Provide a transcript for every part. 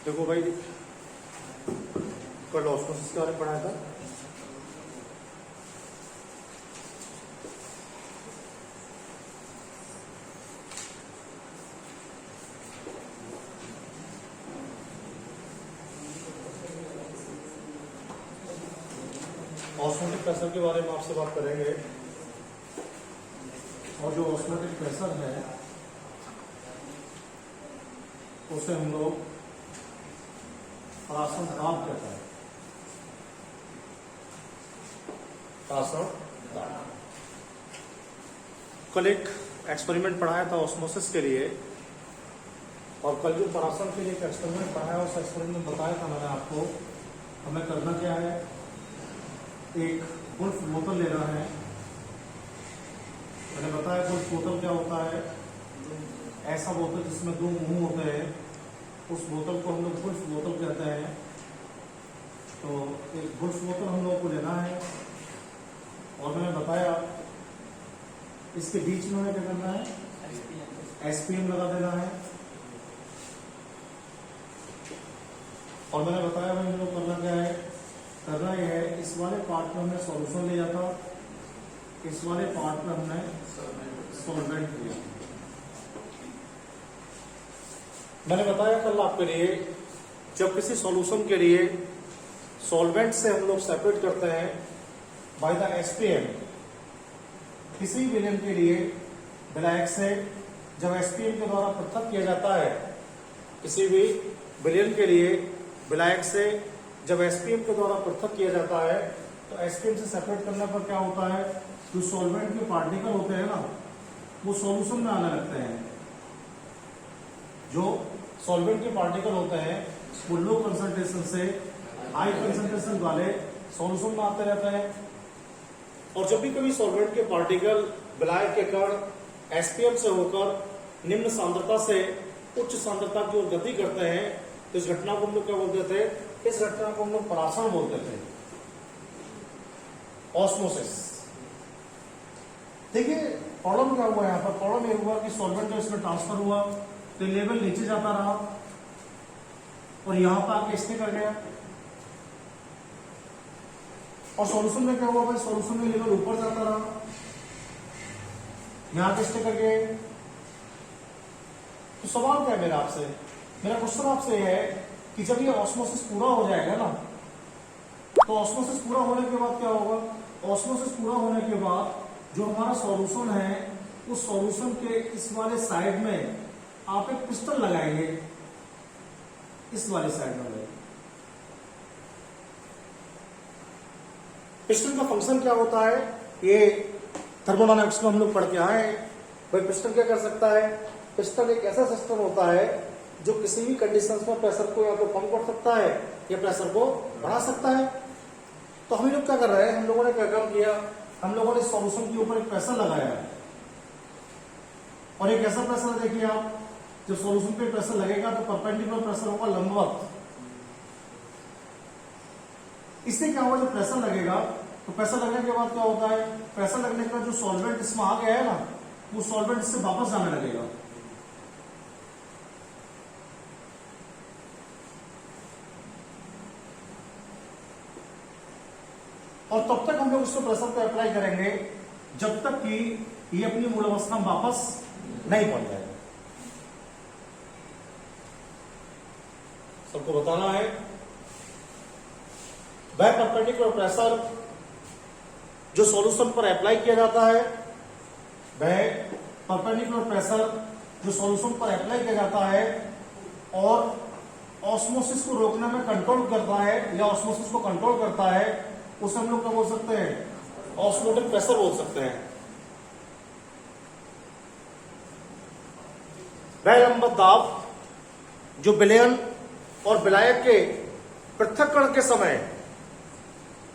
देखो भाई, कल ऑस्मोसिस के बारे में पढ़ाया था। ऑस्मोटिक प्रेशर के बारे में आपसे बात करेंगे। और जो ऑस्मोटिक प्रेशर है उसे हम लोग परासरण दाब कहते हैं। परासरण दाब। कल एक एक्सपेरिमेंट पढ़ाया था ऑस्मोसिस के लिए, और कल जो परासरण के लिए एक एक्सपेरिमेंट पढ़ाया उस एक्सपेरिमेंट में बताया था मैंने आपको हमें करना क्या है। एक गुल्फ बोतल लेना है। मैंने बताया गुल्फ बोतल क्या होता है, ऐसा बोतल जिसमें दो मुंह होते हैं, उस बोतल को हम लोग गुल्फ बोतल कहते हैं। तो एक गुल्फ बोतल हम लोगों को लेना है, और मैंने बताया इसके बीच में हमें क्या करना है, एसपीएम लगा देना है। और मैंने बताया भाई हम लोग करना क्या है, करना यह है इस वाले पार्ट में हमने सॉल्यूशन लिया था, इस वाले पार्ट में हमने सॉल्वेंट लिया। मैंने बताया कल आपके लिए, जब किसी सॉल्यूशन के लिए सॉल्वेंट से हम लोग सेपरेट करते हैं बाय द एसपीएम, किसी विलयन के लिए विलायक से जब एसपीएम के द्वारा पृथक किया जाता है, किसी भी विलयन के लिए विलायक से जब एसपीएम के द्वारा पृथक किया जाता है, तो एसपीएम से सेपरेट करने पर क्या होता है, जो सॉल्वेंट के पार्टिकल होते हैं ना, वो सॉल्यूशन में आने लगते हैं। जो सॉल्वेंट के पार्टिकल होते हैं वो लो कंसंट्रेशन से हाई कंसंट्रेशन वाले सॉल्यूशन में आते रहते हैं। और जब भी कभी सॉल्वेंट के पार्टिकल विलायक के कण एसपीएम से होकर निम्न सांद्रता से उच्च सांद्रता की ओर गति करते हैं, तो इस घटना को हम लोग क्या बोलते थे, इस घटना को हम लोग परासरण बोलते थे, ऑस्मोसिस। देखिए प्रॉब्लम क्या हुआ यहाँ पर, प्रॉब्लम ये हुआ कि सॉल्वेंट जो इसमें ट्रांसफर हुआ तो लेवल नीचे जाता रहा, और यहां पर आके स्टे कर गया। और सॉल्यूशन में क्या हुआ भाई, सॉल्यूशन में लेवल ऊपर जाता रहा, यहां पे स्टे कर गए। तो सवाल क्या है मेरा आपसे, मेरा क्वेश्चन आपसे यह है कि जब ये ऑस्मोसिस पूरा हो जाएगा ना, तो ऑस्मोसिस पूरा होने के बाद क्या होगा, ऑस्मोसिस पूरा होने के बाद जो हमारा सॉल्यूशन है उस सॉल्यूशन के इस वाले साइड में आप एक पिस्टन लगाएंगे, इस वाले साइड में लगाएंगे। पिस्टन का फंक्शन क्या होता है, ये थर्मोडायनामिक्स में हम लोग पढ़ के आए भाई। पिस्टन क्या कर सकता है, पिस्टन एक ऐसा सिस्टम होता है जो किसी भी कंडीशंस में प्रेशर को या तो कम कर सकता है या प्रेशर को बढ़ा सकता है। तो हम लोग क्या कर रहे हैं, हम लोगों ने क्या काम किया, हम लोगों ने सॉल्यूशन के ऊपर एक प्रेशर लगाया, और एक ऐसा प्रेशर देखिए आप, जब सॉल्यूशन पे प्रेशर लगेगा तो परपेंडिकुलर प्रेशर होगा लंबवत। इससे क्या होगा, जब प्रेशर लगेगा तो प्रेशर लगने के बाद क्या होता है, प्रेशर लगने के बाद जो सॉल्वेंट इसमें आ गया है ना, वो सॉल्वेंट इससे वापस जाने लगेगा। और तब तक हम लोग उसको प्रेशर को अप्लाई करेंगे जब तक कि ये अपनी मूल अवस्था में वापस नहीं पहुंच जाएगा। सबको बताना है, वह परपेंडिकुलर प्रेशर जो सॉल्यूशन पर अप्लाई किया जाता है, वह परपेंडिकुलर प्रेशर जो सॉल्यूशन पर अप्लाई किया जाता है और ऑस्मोसिस को रोकने में कंट्रोल करता है या ऑस्मोसिस को कंट्रोल करता है, उसे हम लोग क्या बोल सकते हैं, ऑस्मोटिक प्रेशर बोल सकते हैं। वह लंबवत दाब जो विलयन और विलायक के पृथक्करण के समय,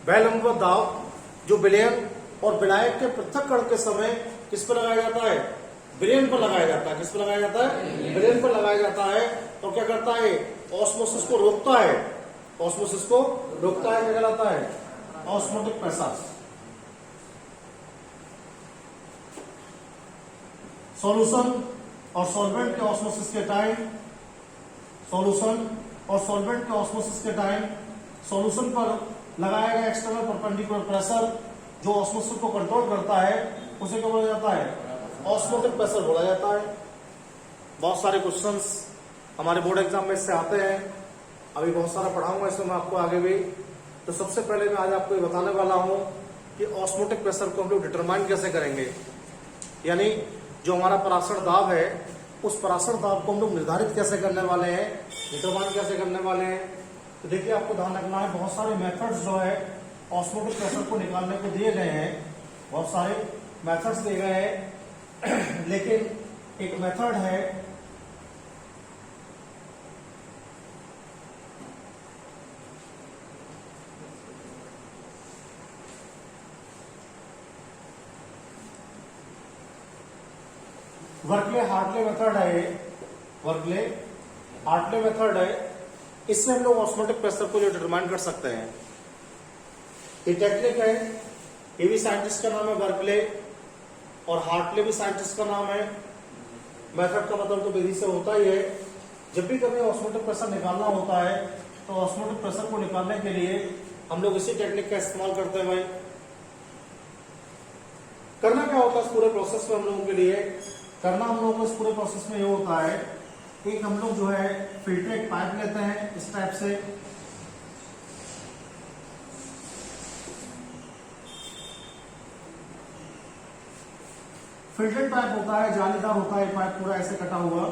वह लंबवत दाब जो विलयन और विलायक के पृथक्करण के समय किस पर लगाया जाता है, विलयन पर लगाया जाता है। किस पर लगाया जाता है, विलयन पर लगाया जाता है। तो क्या करता है, ऑस्मोसिस को रोकता है, ऑस्मोसिस को रोकता है। क्या कहलाता है, ऑस्मोटिक प्रेशर। सॉल्यूशन और सॉल्वेंट के ऑस्मोसिस के टाइम सॉल्यूशन और सॉल्वेंट के ऑस्मोसिस के टाइम सॉल्यूशन पर लगाया गया एक्सटर्नल परपेंडिकुलर प्रेशर जो ऑस्मोसिस को कंट्रोल करता है उसे क्या बोला जाता है, ऑस्मोटिक प्रेशर बोला जाता है। बहुत सारे क्वेश्चंस हमारे बोर्ड एग्जाम में इससे आते हैं, अभी बहुत सारा पढ़ाऊंगा इसमें मैं आपको आगे भी। तो सबसे पहले मैं आज आपको ये बताने वाला हूं कि ऑस्मोटिक प्रेशर को हम लोग डिटरमाइन कैसे करेंगे, यानी जो हमारा पराशर दाब है उस पराशर दाब को हम लोग निर्धारित कैसे करने वाले हैं, डिटरमाइन कैसे करने वाले हैं। तो देखिए आपको ध्यान रखना है, बहुत सारे मेथड्स जो है ऑस्मोटिक प्रेशर को निकालने को दिए गए हैं, बहुत सारे मेथड्स दिए गए हैं लेकिन एक मेथड है वर्कले हार्टले मेथड है, ये वर्कले हार्टले मेथड है। इससे हम लोग ऑस्मोटिक प्रेशर को जो डिटरमाइन कर सकते हैं। ये टेक्निक है, ये भी साइंटिस्ट का नाम है वर्कले और हार्टले भी साइंटिस्ट का नाम है। मेथड का मतलब तो विधि से होता ही है। जब भी कभी ऑस्मोटिक प्रेशर निकालना होता है तो ऑस्मोटिक प्रेशर को निकालने के लिए हम लोग इसी टेक्निक का इस्तेमाल करते हैं। भाई करना क्या होता है इस पूरे प्रोसेस में हम लोगों के लिए, करना हम लोगों को इस पूरे प्रोसेस में ये होता है, एक हम लोग जो है फिल्ट्रेट पाइप लेते हैं इस टाइप से, फिल्ट्रेट पाइप होता है, जालीदार होता है, पाइप पूरा ऐसे कटा हुआ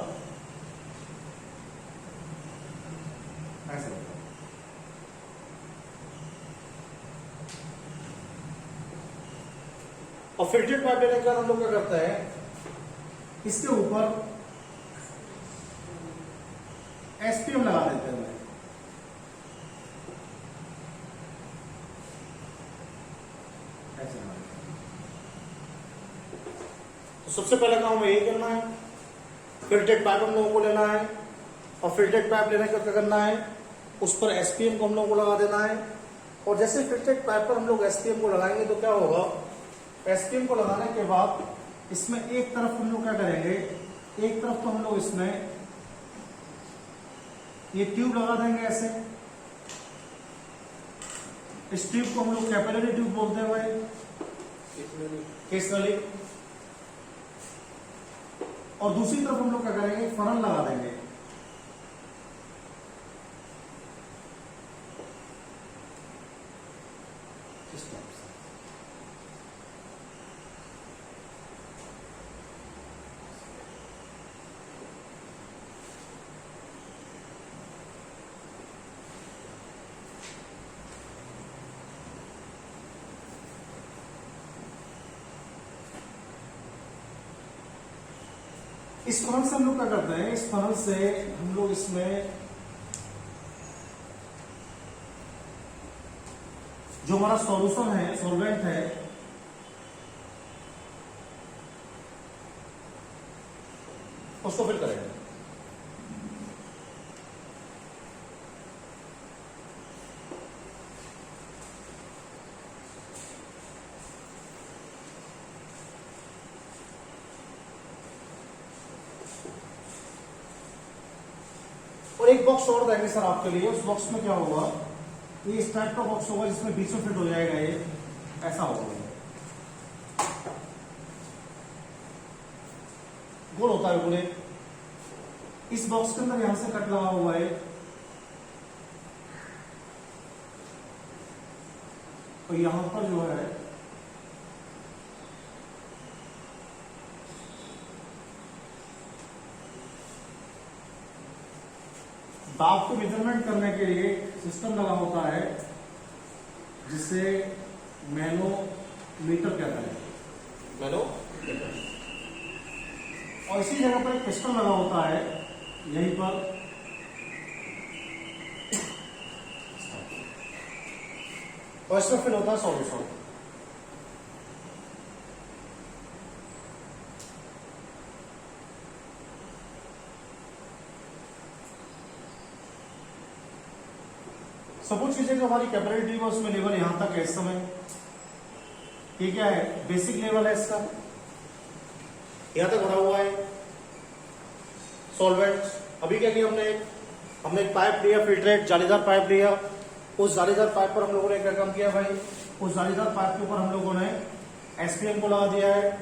ऐसे। और फिल्ट्रेट पाइप लेने के बाद हम लोग क्या करते हैं, इसके ऊपर एसपीएम लगा देते हैं। ऐसे तो सबसे पहले काम हमें यही करना है, फिल्ट्रेट पाइप हम लोगों को लेना है और फिल्ट्रेट पाइप लेने का क्या करना है, उस पर एसपीएम को हम लोगों को लगा देना है। और जैसे फिल्ट्रेट पाइप पर हम लोग एसपीएम को लगाएंगे तो क्या होगा, एसपीएम को लगाने के बाद इसमें एक तरफ हम लोग क्या करेंगे, एक तरफ तो हम लोग इसमें ये ट्यूब लगा देंगे ऐसे। इस ट्यूब को हम लोग कैपिलरी ट्यूब बोलते हैं भाई, केसनली। और दूसरी तरफ हम लोग क्या करेंगे, फनल लगा देंगे। इस फनल से हम लोग क्या करते हैं, इस फनल से हम लोग इसमें जो हमारा सॉल्यूशन है, सॉल्वेंट है, उसको फिल करेंगे। और एक बॉक्स और देंगे सर आपके लिए, उस बॉक्स में क्या होगा, ये इस टाइप का बॉक्स होगा जिसमें बीच में फिट हो जाएगा, ये ऐसा होगा, गोल होता है पूरे। इस बॉक्स के अंदर यहां से कट लगा हुआ है तो यहां पर जो है दाब को मेजरमेंट करने के लिए सिस्टम लगा होता है जिसे मैनोमीटर कहते हैं, मैनोमीटर। और इसी जगह पर एक पिस्टन लगा होता है यहीं पर, और इसमें फिल होता है सॉल्यूशन। सपोज कीजिए जो हमारी कैपिलरी ट्यूब है उसमें लेवल यहां तक है इस समय, ये क्या है, बेसिक लेवल है इसका, यहां तक भरा हुआ है सॉल्वेंट। अभी क्या किया हमने, हमने एक पाइप लिया, फिल्ट्रेट जालीदार पाइप लिया। उस जालीदार पाइप पर हम लोगों ने क्या काम किया भाई, उस जालीदार पाइप के ऊपर हम लोगों ने एसपीएम को लगा दिया है।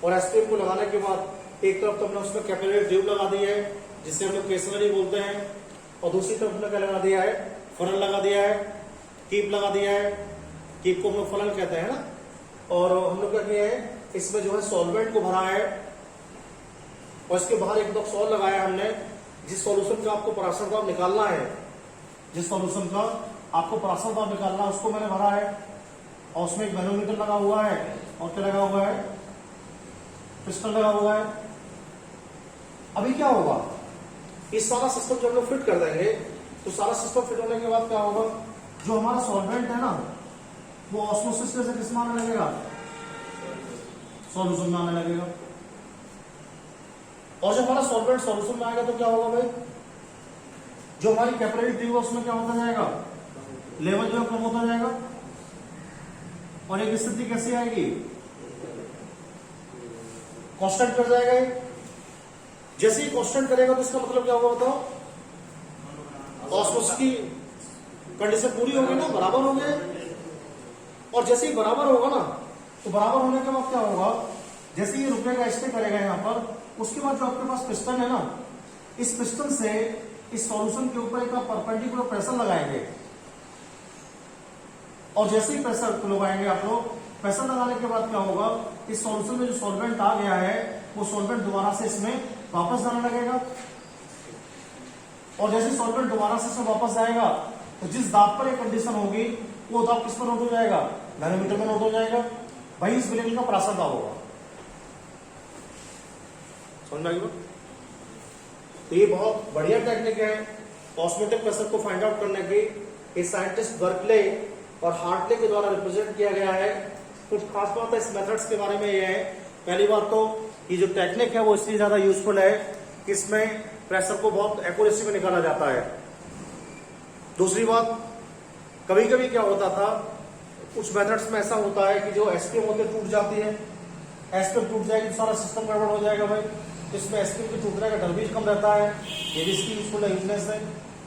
और एसपीएम को लगाने के बाद एक तरफ तो हमने उसमें कैपिलरी ट्यूब लगा दी है, जिसे हम लोग केसनरी बोलते हैं, और दूसरी तरफ हमने क्या लगा दिया है, फनल लगा दिया है, कीप लगा दिया है। कीप को हम लोग फनल कहते हैं ना। और हम लोग क्या किया है, इसमें जो है सॉल्वेंट को भरा है, और इसके बाहर एक बॉक्स और लगाया है हमने, जिस सॉल्यूशन का आपको पराशर दाब निकालना है, जिस सॉल्यूशन का आपको पराशर दाब निकालना है उसको मैंने भरा है। और उसमें एक मैनोमीटर लगा हुआ है, और क्या लगा हुआ है, पिस्टन लगा हुआ है। अभी क्या होगा, इस सारा सिस्टम जब लोग फिट कर देंगे तो सारा सिस्टम फिट होने के बाद क्या होगा, जो हमारा सॉल्वेंट है ना वो ऑस्मोसिस से किस में आने लगेगा, सॉल्यूशन में आने लगेगा। और जब हमारा सॉल्वेंट सॉल्यूशन में आएगा तो क्या होगा भाई, जो हमारी कैपिलरी ट्यूब है उसमें क्या होता जाएगा, लेवल जो कम होता जाएगा। और एक स्थिति कैसी आएगी, कांस्टेंट कर जाएगा ये। जैसे ही कांस्टेंट करेगा तो इसका मतलब क्या होगा बताओ, ऑस्मोसिस की कंडीशन पूरी होगी ना, बराबर हो गए। और जैसे ही बराबर होगा ना, तो बराबर होने के बाद क्या होगा, जैसे ये रुकेगा, स्टे करेगा यहाँ पर, उसके बाद जो आपके पास पिस्टन है ना, इस पिस्टन से इस सॉल्यूशन के ऊपर एक परपेंडिकुलर प्रेशर लगाएंगे। और जैसे ही प्रेशर लगाएंगे आप लोग, प्रेशर लगाने के बाद क्या होगा, इस सॉल्यूशन में जो सॉल्वेंट आ गया है वो सॉल्वेंट दोबारा से इसमें वापस जाने लगेगा। और जैसे सॉल्वेंट दोबारा से इसमें वापस जाएगा तो जिस दाब पर एक कंडीशन होगी वो दाब किस पर नोट हो जाएगा, मैनोमीटर में नोट हो जाएगा। वही इस बिलियन का पराशर दाब होगा। समझ में आई बात? तो ये बहुत बढ़िया टेक्निक है ऑस्मोटिक प्रेशर को फाइंड आउट करने की। इस साइंटिस्ट बर्कले और हार्टले के द्वारा रिप्रेजेंट किया गया है। कुछ खास बात है इस मेथड्स के बारे में ये है, पहली बात तो ये जो टेक्निक है वो इसलिए ज्यादा यूजफुल है कि इसमें प्रेशर को बहुत एक्यूरेसी में निकाला जाता है। दूसरी बात, कभी कभी क्या होता था, कुछ मेथड्स में ऐसा होता है कि जो एसपीएम होते टूट जाती है, एसपीएम टूट जाएगी तो सारा सिस्टम गड़बड़ हो जाएगा भाई। तो इसमें एसपीएम के टूटने का डर भी कम रहता है, ये भी इसकी यूजफुल यूजनेस है।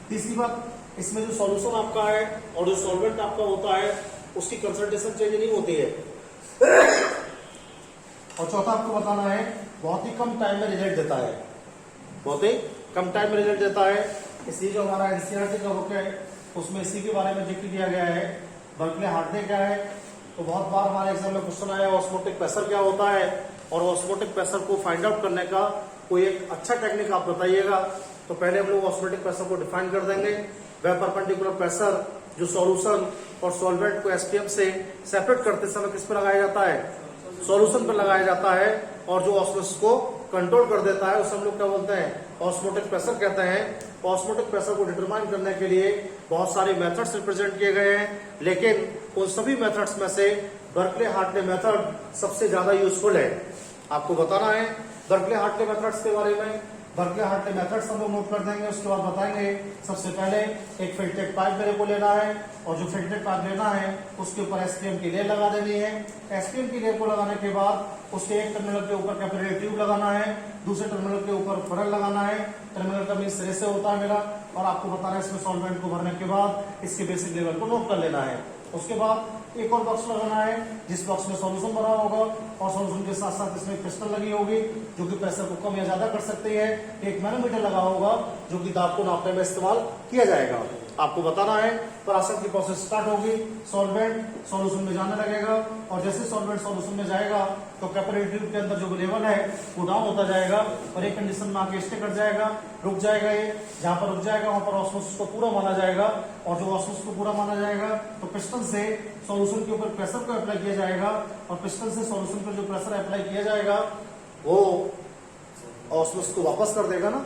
तीसरी बात, इसमें जो सॉल्यूशन आपका है और जो सॉल्वेंट आपका होता है उसकी कंसंट्रेशन चेंज नहीं होती है। और चौथा आपको बताना है, बहुत ही कम टाइम में रिजल्ट देता है, बहुत ही कम टाइम में रिजल्ट देता है। इसलिए जो हमारा एनसीईआरटी का बुक है उसमें इसी के बारे में जिक्र किया गया है। बर्कले हार्टले क्या है, तो बहुत बार हमारे एग्जाम में क्वेश्चन आया ऑस्मोटिक प्रेशर क्या होता है, और ऑस्मोटिक प्रेशर को फाइंड आउट करने का कोई एक अच्छा टेक्निक आप बताइएगा। तो पहले हम लोग ऑस्मोटिक प्रेशर को डिफाइन कर देंगे। वह परपेंडिकुलर प्रेशर जो सॉल्यूशन और सॉल्वेंट को एसपीएम से सेपरेट करते समय किस पर लगाया जाता है, सॉल्यूशन पर लगाया जाता है। और जो ऑस्मोसिस को कंट्रोल कर देता है उसे हम लोग क्या बोलते हैं, ऑस्मोटिक प्रेशर कहते हैं। ऑस्मोटिक प्रेशर को डिटरमाइन करने के लिए बहुत सारे मेथड्स रिप्रेजेंट किए गए हैं, लेकिन उन सभी मेथड्स में से बर्कले हार्टले मेथड सबसे ज्यादा यूजफुल है। आपको बताना है बर्कले हार्टले मेथड्स के बारे में। बर्कले हार्टले मेथड्स हम लोग नोट कर देंगे, उसके बाद बताएंगे। सबसे पहले एक फिल्ट्रेट पाइप मेरे को लेना है, और जो फिल्ट्रेट पाइप लेना है उसके ऊपर एसपीएम की लेयर लगा देनी है। एसपीएम की लेयर को लगाने के बाद उसके एक टर्मिनल के ऊपर कैपिलरी ट्यूब लगाना है, दूसरे टर्मिनल के ऊपर फनल लगाना है। टर्मिनल का मीन सिरे से होता है मेरा, और आपको बताना है इसमें सॉल्वेंट को भरने के बाद इसके बेसिक लेवल को नोट कर लेना है। उसके बाद एक और बॉक्स लगाना है जिस बॉक्स में सॉल्यूशन भरा होगा, और सॉल्यूशन के साथ साथ इसमें पिस्टन लगी होगी जो कि प्रेशर को कम या ज्यादा कर सकती है। एक मैनोमीटर लगा होगा जो कि दाब को नापने में इस्तेमाल किया जाएगा। आपको बताना है परासन की प्रोसेस स्टार्ट होगी, सॉल्वेंट सॉल्यूशन में जाने लगेगा, और जैसे सॉल्वेंट सॉल्यूशन में जाएगा तो कैपिलरी ट्यूब के अंदर जो लेवल है वो डाउन होता जाएगा, और एक कंडीशन में आके स्टे कर जाएगा, रुक जाएगा। ये जहां पर रुक जाएगा वहां पर ऑस्मोसिस को पूरा माना जाएगा, और जो ऑस्मोसिस को पूरा माना जाएगा तो पिस्टन से सॉल्यूशन के ऊपर प्रेशर को अप्लाई किया जाएगा, और पिस्टन से सॉल्यूशन पर जो प्रेशर अप्लाई किया जाएगा वो ऑस्मोसिस को वापस कर देगा ना,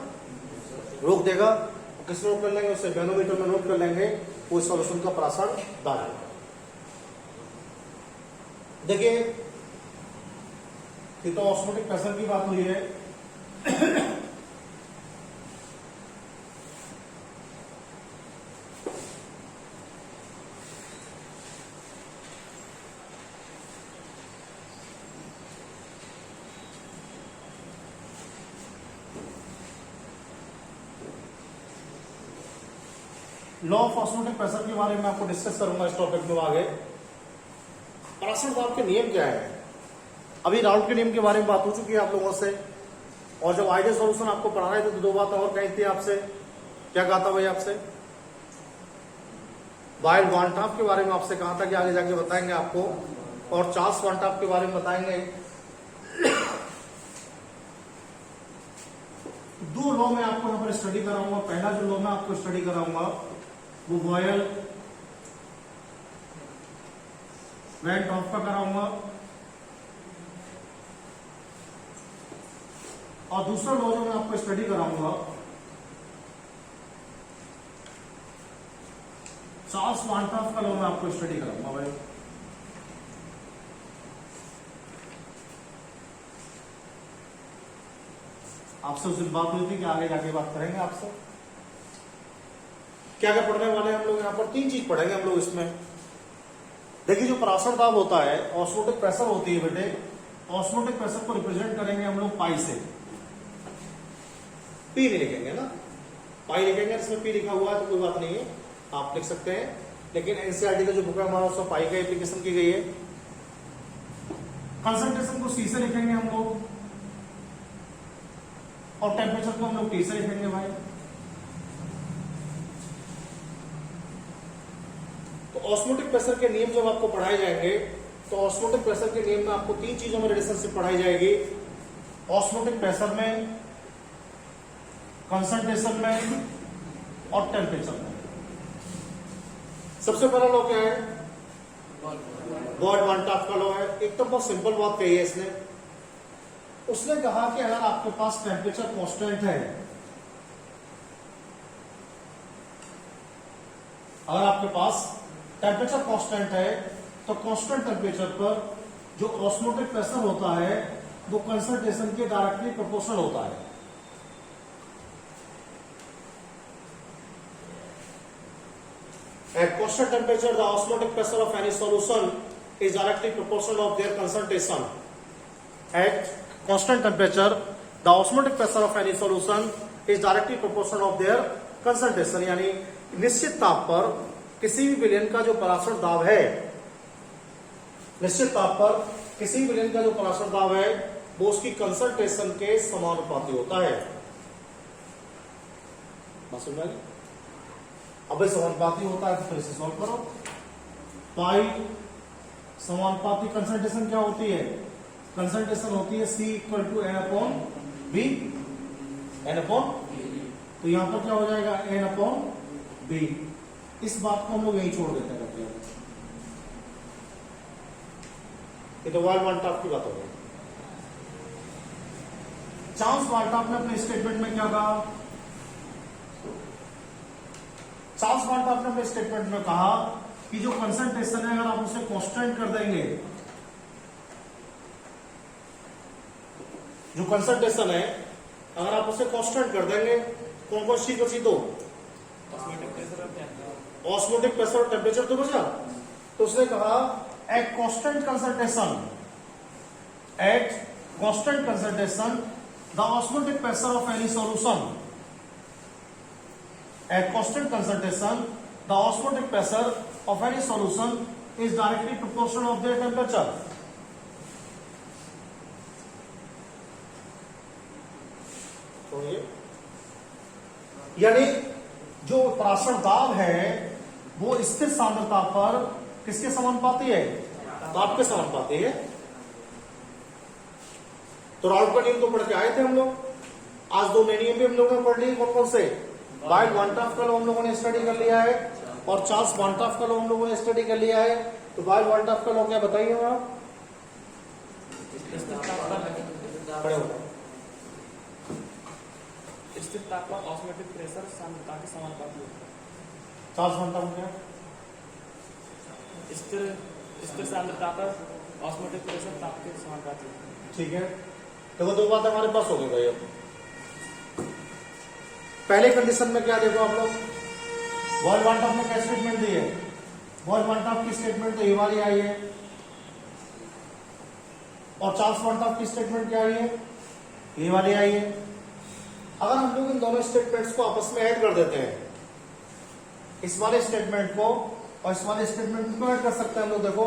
रोक देगा। किस नोट कर लेंगे, उसे मैनोमीटर में नोट कर लेंगे, वो सॉल्यूशन का पराशर दाब। देखिए ये तो ऑस्मोटिक प्रेशर की बात हुई है। लॉ ऑफ ऑस्मोटिक प्रेशर के बारे में आपको डिस्कस करूंगा इस टॉपिक में आगे। पराशर दाब के नियम क्या है? अभी राउल्ट के नियम के बारे में बात हो चुकी है आप लोगों से, और जब आइडियल सॉल्यूशन आपको पढ़ा रहे थे तो दो बातें और कही थी आपसे। क्या कहा था भाई आपसे? वाइल्ड वांटाफ के बारे में आपसे कहा था कि आगे जाके बताएंगे आपको, और चार्ल्स वांटाफ के बारे में बताएंगे। दो लॉ में आपको यहाँ पर स्टडी कराऊंगा। पहला जो लॉ में आपको स्टडी कराऊंगा वो बॉयल वांटाफ का कराऊंगा, और दूसरा लॉ जो मैं आपको स्टडी कराऊंगा चार्ल्स वांटाफ का लॉ मैं आपको स्टडी कराऊंगा भाई। आपसे उस दिन बात हुई थी कि आगे जाके बात करेंगे आपसे। क्या क्या पढ़ने वाले हैं हम लोग? यहाँ पर तीन चीज पढ़ेंगे हम लोग इसमें। देखिए, जो पराशर दाब होता है, ऑस्मोटिक प्रेशर होती है बेटे, ऑस्मोटिक प्रेशर को रिप्रेजेंट करेंगे हम लोग पाई से। पी नहीं लिखेंगे ना, पाई लिखेंगे। इसमें पी लिखा हुआ है तो कोई बात नहीं है, आप लिख सकते हैं, लेकिन एनसीईआरटी का जो बुक है हमारा उसमें पाई का एप्लीकेशन की गई है। कंसंट्रेशन को सी से लिखेंगे हम लोग, और टेम्परेचर को हम लोग टी से लिखेंगे भाई। तो ऑस्मोटिक प्रेशर के नियम जब आपको पढ़ाए जाएंगे तो ऑस्मोटिक प्रेशर के नियम में आपको तीन चीजों में रिलेशनशिप पढ़ाई जाएगी। ऑस्मोटिक प्रेशर में, कंसंट्रेशन में, और टेम्परेचर में। सबसे पहला लॉ क्या है? बॉयल वांटाफ का लॉ है। एक तो बहुत सिंपल बात कही है इसने। उसने कहा कि अगर आपके पास टेम्परेचर कांस्टेंट है, अगर आपके पास टेम्परेचर कांस्टेंट है तो कांस्टेंट टेम्परेचर पर जो ऑस्मोटिक प्रेशर होता है वो कंसंट्रेशन के डायरेक्टली प्रोपोर्शनल होता है। At constant temperature, the osmotic pressure of any solution is directly proportional of their concentration. At constant temperature, the osmotic pressure of any solution is directly proportional of their concentration. यानी निश्चित ताप पर किसी भी विलयन का जो पराशर दाब है, निश्चित ताप पर किसी भी विलयन का जो पराशर दाब है वो उसकी कंसंट्रेशन के समानुपाती होता है। समझ में? अब समानुपाती होता है तो फिर इसे सॉल्व करो। पाई समानुपाती कंसंट्रेशन क्या होती है? कंसंट्रेशन होती है C equal to N upon B, N upon, तो यहां पर क्या हो जाएगा? N upon B। इस बात को हम लोग यहीं छोड़ देते हैं। ये तो बॉयल वांटाफ की बात हो गई। चार्ल्स वांटाफ ने अपने स्टेटमेंट में क्या कहा? चार्ल्स वांटाफ ने अपने स्टेटमेंट में कहा कि जो कंसंट्रेशन है अगर आप उसे कांस्टेंट कर देंगे, जो कंसंट्रेशन है अगर आप उसे कांस्टेंट कर देंगे, कौन कौन सी बची? दो, ऑस्मोटिक प्रेशर और टेम्परेचर तो बचा। तो उसने कहा at constant concentration, at constant concentration the osmotic pressure of any solution, at constant concentration the osmotic pressure of any solution is directly proportional of their temperature. तो यानी जो पराशर दाब है वो स्थिर सांद्रता पर किसके समानुपाती है? दाब के समानुपाती है। तो राउल्ट का नियम तो पढ़ के आए थे हम लोग। आज दो नए नियम भी हम लोगों ने पढ़ लिए। कौन कौन से? बॉयल वांटाफ का लॉ हम लोगों ने स्टडी कर लिया है, और चार्ल्स वांटाफ का लॉ हम लोगों ने स्टडी कर लिया है। तो बॉयल वांटाफ का लॉ क्या बताइए आप? बड़े हो स्थिर ताप पर ऑस्मोटिक प्रेशर सांद्रता के समानुपाती होता है। चार्ल्स वांटाफ क्या? स्थिर सांद्रता पर ऑस्मोटिक प्रेशर ताप के समानुपाती होता है। ठीक है, देखो दो बातें हमारे पास हो गई भाई। अब पहले कंडीशन में क्या देखो आप लोग, बॉयल वांटाफ ने क्या स्टेटमेंट दी है? बॉयल वांटाफ की स्टेटमेंट तो ये वाली आई है, और चार्ल्स वांटाफ की स्टेटमेंट क्या आई है? ये वाली आई है। अगर हम लोग इन दोनों स्टेटमेंट्स को आपस में ऐड कर देते हैं, इस वाले स्टेटमेंट को और इस वाले स्टेटमेंट को ऐड कर सकते हैं हम लोग। देखो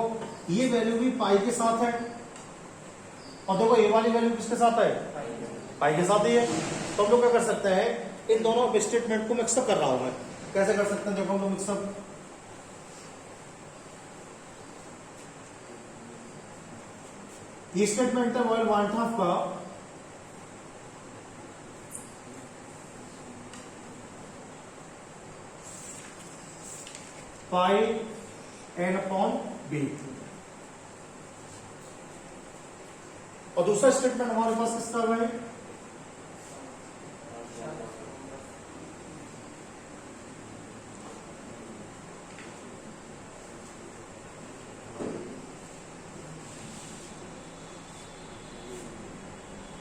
ये वैल्यू भी पाई के साथ है और देखो ये वाली वैल्यू किसके साथ है, पाई के साथ ही है। तो हम लोग क्या कर सकते हैं, इन दोनों स्टेटमेंट को मिक्सअप कर रहा हूं मैं। कैसे कर सकते हैं, देखो हम लोग मिक्सअप, ये स्टेटमेंट है वॉइल वन हाफ का, पाई एन अपॉन बी, और दूसरा स्टेटमेंट हमारे पास किसका है,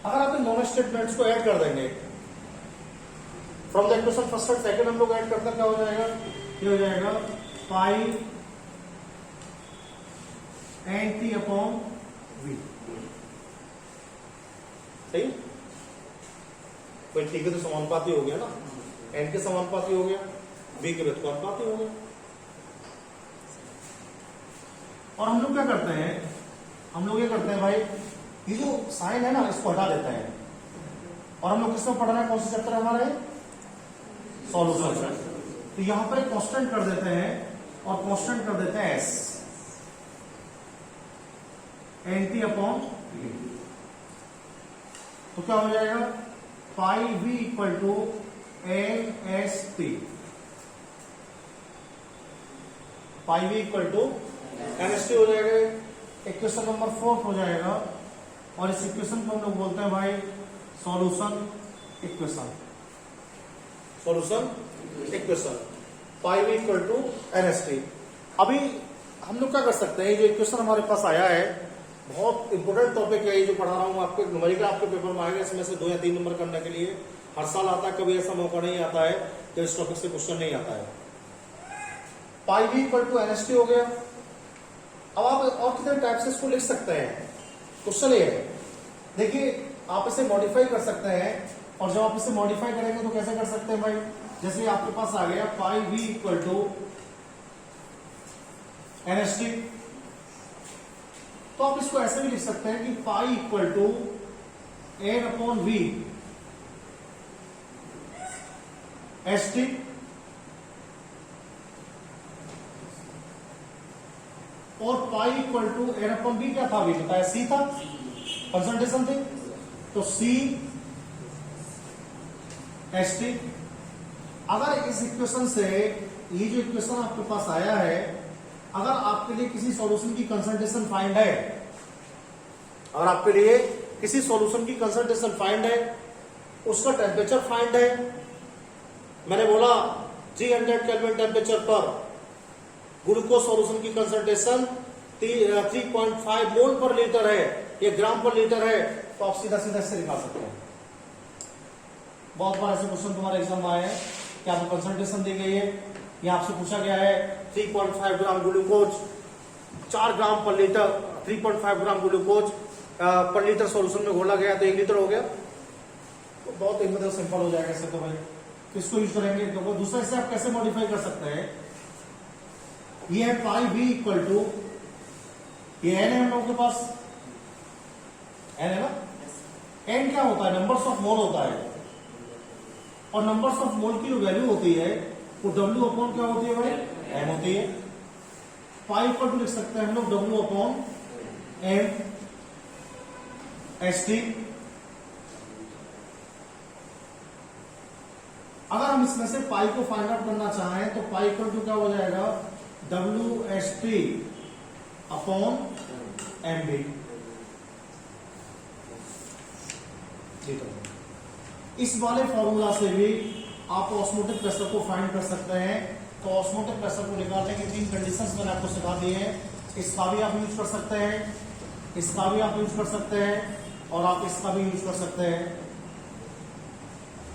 अगर आप इन दोनों स्टेटमेंट्स को ऐड कर देंगे from the equation first and second, हम लोग ऐड करते क्या हो जाएगा, ये हो जाएगा पाई एन टी अपॉन वी। सही, कोई टी के तो समानुपाती हो गया ना, एन के समानुपाती हो गया, वी के व्युत्क्रमानुपाती हो गया। और हम लोग क्या करते हैं, हम लोग ये करते हैं भाई, ये जो साइन है ना इसको हटा देते हैं और हम लोग किसमें पढ़ रहे हैं, कौन सा चैप्टर है हमारे, सॉल्यूशन। तो यहां पर एक कांस्टेंट कर देते हैं और कांस्टेंट कर देते हैं S, N T upon V. तो क्या हो जाएगा, pi V equal to N S T, pi V equal to N S T हो जाएगा। इक्वेशन नंबर 4 हो जाएगा और इस इक्वेशन को हम लोग बोलते हैं भाई solution equation, solution equation, pi V equal to N S T. अभी हम लोग क्या कर सकते हैं, जो इक्वेशन हमारे पास आया है, बहुत इंपोर्टेंट टॉपिक है ये जो पढ़ा रहा हूं आपको, न्यूमेरिकल आपके पेपर में आएगा, इसमें से 2 या 3 नंबर करने के लिए हर साल आता है, कभी ऐसा मौका नहीं आता है कि इस टॉपिक से क्वेश्चन नहीं आता है। Pi V equal to N S T हो गया। अब आप और कितने टाइप से इसको लिख सकते हैं, क्वेश्चन ये है। देखिए आप इसे मॉडिफाई कर सकते हैं, और जब आप इसे मॉडिफाई करेंगे तो कैसे कर सकते हैं भाई, जैसे आपके पास आ गया pi V equal to N S T, तो आप इसको ऐसे भी लिख सकते हैं कि pi equal to N upon V S T, और pi equal to N upon B क्या था, अभी बताया सी था, कंसंट्रेशन थी, तो सी एस टी। अगर इस इक्वेशन से, ये जो इक्वेशन आपके पास आया है, अगर आपके लिए किसी सॉल्यूशन की कंसंट्रेशन फाइंड है, अगर आपके लिए किसी सॉल्यूशन की कंसंट्रेशन फाइंड है, उसका टेम्परेचर फाइंड है, मैंने बोला 300 केल्विन टेम्परेचर पर ग्लूकोज सॉल्यूशन की कंसंट्रेशन 3.5 मोल पर लीटर है, ये ग्राम पर लीटर है, तो आप सीधा सीधा इससे निकाल सकते हैं। बहुत बार ऐसे क्वेश्चन तुम्हारे एग्जाम में आए हैं कि आपको कंसंट्रेशन दी गई है, यहां आपसे पूछा गया है 3.5 ग्राम ग्लूकोज 4 ग्राम पर लीटर, 3.5 ग्राम ग्लूकोज पर लीटर सॉल्यूशन में घोला गया तो 1 लीटर हो गया, तो बहुत एक मतलब सिंपल हो जाएगा इससे। तो भाई किसको यूज करेंगे, तो दूसरा इससे आप कैसे मॉडिफाई कर सकते हैं, ये है पाई वी इक्वल टू, ये एन है हम लोगों के पास, एन है ना, एन क्या होता है, नंबर्स ऑफ मोल होता है, और नंबर्स ऑफ मोल की जो वैल्यू होती है वो डब्ल्यू अपॉन क्या होती है भाई, एम होती है। पाई इक्वल टू लिख सकते हैं हम लोग W upon M S T. अगर हम इसमें से पाई को फाइंड आउट करना चाहें तो पाई इक्वल टू क्या हो जाएगा, W S T upon M B. इस वाले फॉर्मूला से भी आप ऑस्मोटिक प्रेशर को फाइंड कर सकते हैं। तो ऑस्मोटिक प्रेशर को निकालने की 3 कंडीशंस मैंने आपको सिखा दी हैं। इसका भी आप यूज कर सकते हैं, इसका भी आप यूज कर सकते हैं, और आप इसका भी यूज कर सकते हैं।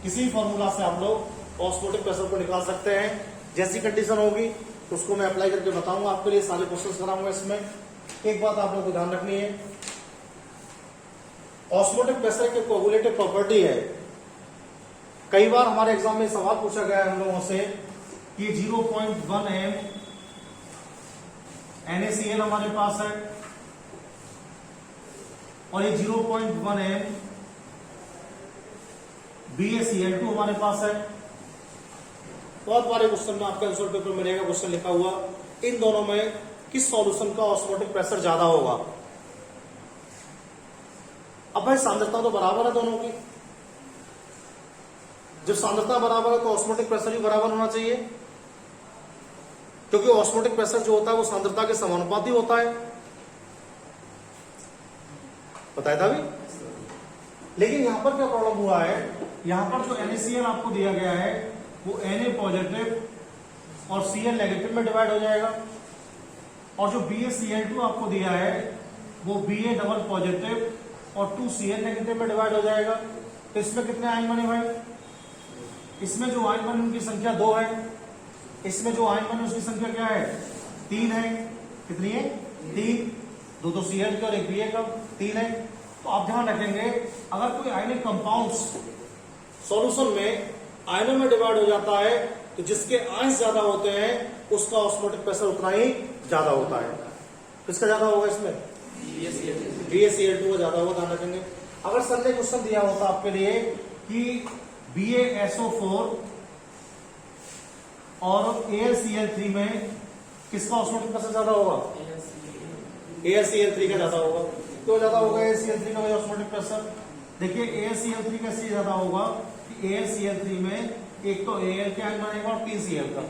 किसी फॉर्मूला से आप लोग ऑस्मोटिक प्रेशर को निकाल सकते हैं। जैसी कंडीशन होगी तो उसको मैं अप्लाई करके बताऊंगा आपके लिए, सारे क्वेश्चंस कराऊंगा इसमें। एक बात आप लोगों को ध्यान रखनी है, ऑस्मोटिक प्रेशर की कोगुलेटिव प्रॉपर्टी है। कई बार हमारे एग्जाम में सवाल पूछा गया है हम लोगों से ये 0.1 m NaCl हमारे पास है और ये 0.1 m BaCl2 हमारे पास है। बहुत बारे क्वेश्चन में आपके आंसर पेपर में रहेगा क्वेश्चन लिखा हुआ, इन दोनों में किस सॉल्यूशन का ऑस्मोटिक प्रेशर ज्यादा होगा। अब भाई सांद्रता तो बराबर है दोनों की, जब सांद्रता बराबर है तो ऑस्मोटिक प्रेशर भी बराबर होना चाहिए, क्योंकि ऑस्मोटिक प्रेशर जो होता है वो सांद्रता के समानुपाती होता है, बताया था भी। लेकिन यहां पर क्या प्रॉब्लम हुआ है, यहां पर जो NaCl आपको दिया गया है वो Na पॉजिटिव और Cl नेगेटिव में डिवाइड हो जाएगा, और जो BaCl2 आपको दिया है वो Ba डबल पॉजिटिव और 2Cl नेगेटिव में डिवाइड हो जाएगा। तो इसमें कितने आयन बने भाई, इसमें जो आयन बने उनकी संख्या 2 है, इसमें जो आयन बने उसकी संख्या क्या है 3 है। कितनी है 3, 2 तो Cl के और एक Ba का 3 है। तो आप ध्यान रखेंगे अगर कोई आयनिक कंपाउंड्स सॉल्यूशन में आयनों में डिवाइड हो जाता है तो जिसके आयन ज्यादा होते हैं उसका ऑस्मोटिक प्रेशर उतना ही ज्यादा होता है। किसका ज्यादा होगा इसमें, BaCl2 का ज्यादा होगा, ध्यान रखेंगे। अगर सर ने क्वेश्चन दिया होता आपके लिए कि BaSO4 और AlCl3 में किसका ऑस्मोटिक प्रेशर ज्यादा होगा, AlCl3 का ज्यादा होगा। क्यों ज्यादा होगा AlCl3 का ऑस्मोटिक प्रेशर, देखिए AlCl3 का इसलिए ज्यादा होगा कि AlCl3 में एक तो Al के आयन बनेगा और 3 Cl का,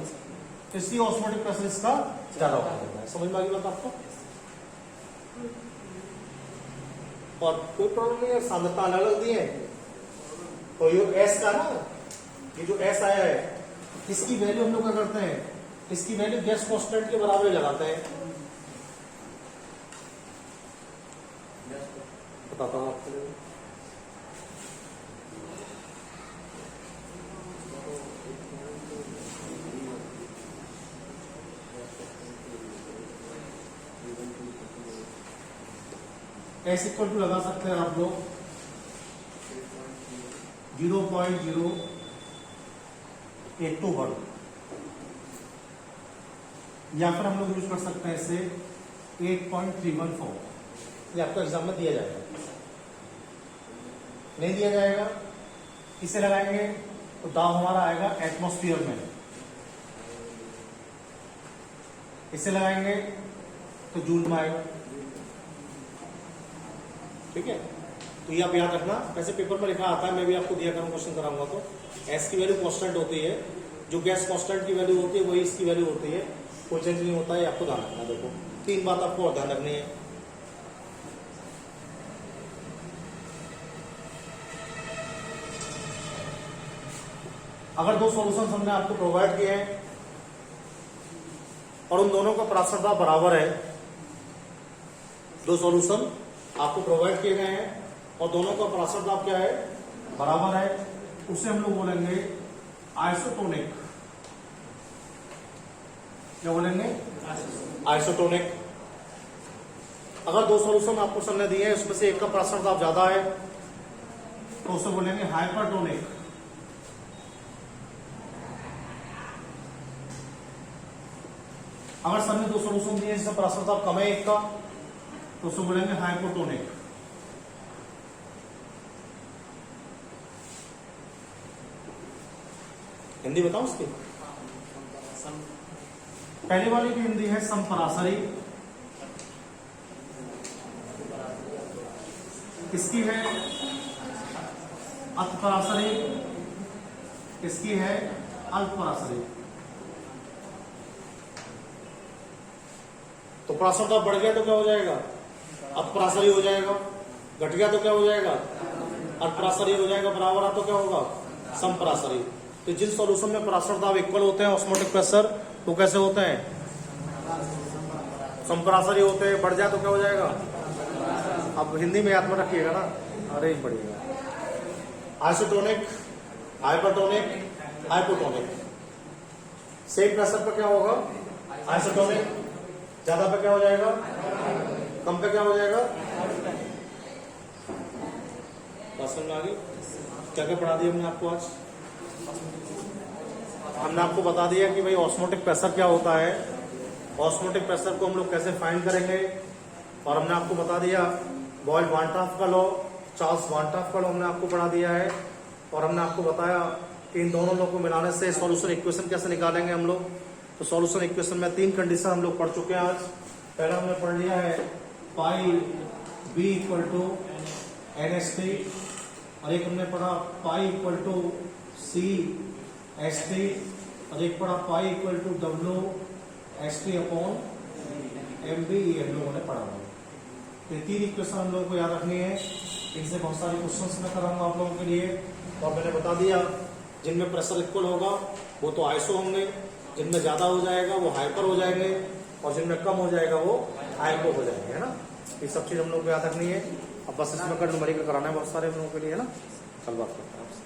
इसलिए ऑस्मोटिक प्रेशर इसका ज्यादा होगा। समझ में आ गई बात आपको। और कोई प्रॉब्लम नहीं है, सांद्रता अलग अलग दी है। तो ये S का ना, ये जो S आया है इसकी वैल्यू हम लोग क्या करते हैं, इसकी वैल्यू गैस कांस्टेंट के बराबर ही लगाते हैं। बताता हूं आपको, S इक्वल टू लगा सकते हैं आप लोग 0.081 या फिर हम लोग यूज कर सकते हैं इसे 8.314। ये आपको एग्जाम में दिया जाएगा, नहीं दिया जाएगा इसे लगाएंगे तो दाब हमारा आएगा एटमॉस्फेयर में, इसे लगाएंगे तो जूल में आएगा। ठीक है, तो ये आप याद रखना। वैसे पेपर में लिखा आता है, मैं भी आपको दिया करूँ क्वेश्चन कराऊंगा तो S की वैल्यू कांस्टेंट होती है, जो गैस कांस्टेंट की वैल्यू होती है वही इसकी वैल्यू होती है, कोई चेंज नहीं होता है। आपको ध्यान रखना, देखो 3 बात आपको और ध्यान रखनी है। अगर 2 सॉल्यूशन हमने आपको प्रोवाइड किए हैं और उन दोनों का पराशर दाब बराबर है, 2 सॉल्यूशन आपको प्रोवाइड किए गए हैं और दोनों का पराशर दाब क्या है, बराबर है, उसे हम लोग बोलेंगे आइसोटोनिक। क्या बोलेंगे, आइसोटोनिक। अगर 2 सॉल्यूशन आपको सर ने दिए हैं उसमें से एक का पराशर दाब ज्यादा है तो उसे बोलेंगे हाइपरटोनिक। अगर सर ने 2 सॉल्यूशन दिए जिसका पराशर दाब कम है एक का तो उसे बोलेंगे हाइपोटोनिक। हिंदी बताओ उसकी, पहले वाली की हिंदी है समपराशरी, इसकी है अल्पपराशरी, इसकी है अल्पपराशरी। तो पराशर दाब बढ़ गया तो क्या हो जाएगा, अपराशरी हो जाएगा, घट गया तो क्या हो जाएगा, अल्पराशरी हो जाएगा, बराबर है तो क्या होगा, समपराशरी। तो जिन सॉल्यूशन में पराशर दाब इक्वल होते हैं ऑस्मोटिक प्रेशर तो कैसे होते हैं, समपराशरी होते हैं। बढ़ जाए तो क्या हो जाएगा, अब हिंदी में याद में रखिएगा ना, अरे बढ़िएगा। Isotonic, hypertonic, hypotonic. Same pressure पर क्या होगा, आइसोटोनिक, ज्यादा पे क्या हो जाएगा, कम पे क्या हो जाएगा। बात समझ में आ गई, क्या क्या पढ़ा दिया हमने आपको आज। हमने आपको बता दिया कि भाई ऑस्मोटिक प्रेशर क्या होता है, ऑस्मोटिक प्रेशर को हम लोग कैसे फाइंड करेंगे, और हमने आपको बता दिया बॉयल-वानट्राफ का लॉ, चार्ल्स-वानट्राफ का लॉ हमने आपको पढ़ा दिया है, और हमने आपको बताया कि इन दोनों लॉ को मिलाने से सॉल्यूशन इक्वेशन कैसे निकालेंगे हम लोग। तो सॉल्यूशन इक्वेशन में 3 कंडीशन हम लोग पढ़ चुके हैं आज। पहला हमने पढ़ लिया है पाई बी इक्वल टू NH3, और एक हमने पढ़ा पाई इक्वल टू CH3, और एक पढ़ा pi equal to WH3 upon MB, ये हम लोगों ने पढ़ा हुआ। तो 3 इक्वेशन हम लोगों को याद रखनी है, इनसे बहुत सारे क्वेश्चंस मैं कराऊंगा आप लोगों के लिए। और मैंने बता दिया जिनमें प्रेशर इक्वल होगा वो तो आइसो होंगे, जिनमें ज्यादा हो जाएगा वो हाइपर हो जाएंगे, और जिनमें कम हो जाएगा वो हाइपो हो जाएंगे, है ना। ये सब चीज हम लोग को याद रखनी है। अब बस इसमें कर न्यूमेरिकल कराना है बहुत सारे हम लोगों के लिए, है ना। कल बात करते हैं आपसे।